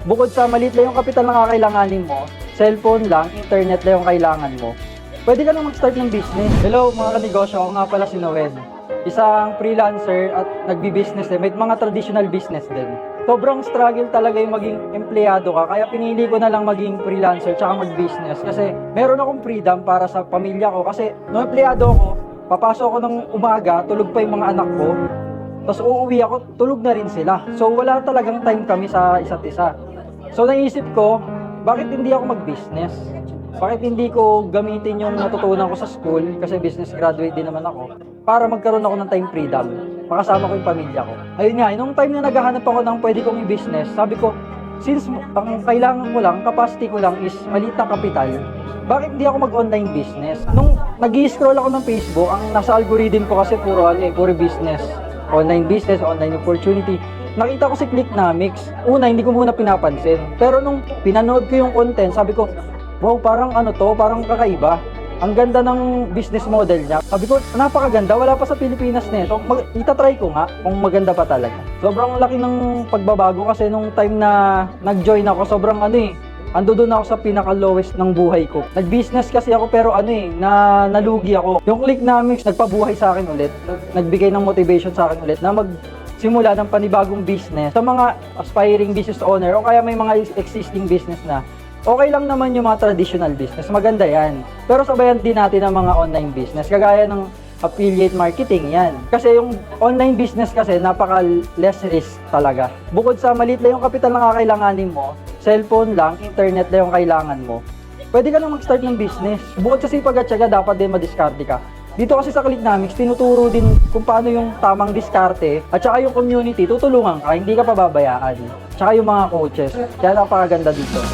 Bukod sa maliit lang yung kapital na kakailanganin mo, cellphone lang, internet lang yung kailangan mo, pwede ka na mag-start ng business. Hello mga kanegosyo, ako nga pala si Noel. Isang freelancer at nagbi-business din. May mga traditional business din. Sobrang struggle talaga yung maging empleyado ka, kaya pinili ko na lang maging freelancer tsaka mag-business. Kasi meron akong freedom para sa pamilya ko. Kasi nung empleyado ako, papasok ako ng umaga, tulog pa yung mga anak ko. Tapos uuwi ako, tulog na rin sila. So wala talagang time kami sa isa't isa. So naisip ko, bakit hindi ako mag-business? Bakit hindi ko gamitin yung natutunan ko sa school, kasi business graduate din naman ako, para magkaroon ako ng time freedom, makasama ko yung pamilya ko. Ayun nga, nung time na naghahanap ako ng pwede kong i-business, sabi ko, since ang kailangan ko lang, capacity ko lang is maliit na kapital, bakit hindi ako mag-online business? Nung nag-i-scroll ako ng Facebook, ang nasa algorithm ko kasi puro business. Online business, online opportunity. Nakita ko si Clicknomics. Una, hindi ko muna pinapansin. Pero nung pinanood ko yung content, sabi ko, wow, parang parang kakaiba. Ang ganda ng business model niya. Sabi ko, napakaganda, wala pa sa Pilipinas nito. Itatry ko nga kung maganda pa talaga. Sobrang laki ng pagbabago kasi nung time na nag-join ako, sobrang ando doon ako sa pinaka-lowest ng buhay ko. Nag-business kasi ako pero nalugi ako. Yung Clicknomics nagpabuhay sa akin ulit. Nagbigay ng motivation sa akin ulit na magsimula ng panibagong business. Sa mga aspiring business owner o kaya may mga existing business na, okay lang naman yung mga traditional business. Maganda yan. Pero sabayan din natin ang mga online business. Kagaya ng affiliate marketing, yan. Kasi yung online business kasi napaka-less risk talaga. Bukod sa maliit lang yung kapital na kakailanganin mo, cellphone lang, internet lang yung kailangan mo, pwede ka na mag-start ng business. Bukod sa sipag at syaga, dapat din madiskarte ka. Dito kasi sa Clicknomics, tinuturo din kung paano yung tamang diskarte at saka yung community, tutulungan ka, hindi ka pababayaan. Tsaka yung mga coaches. Kaya napakaganda dito.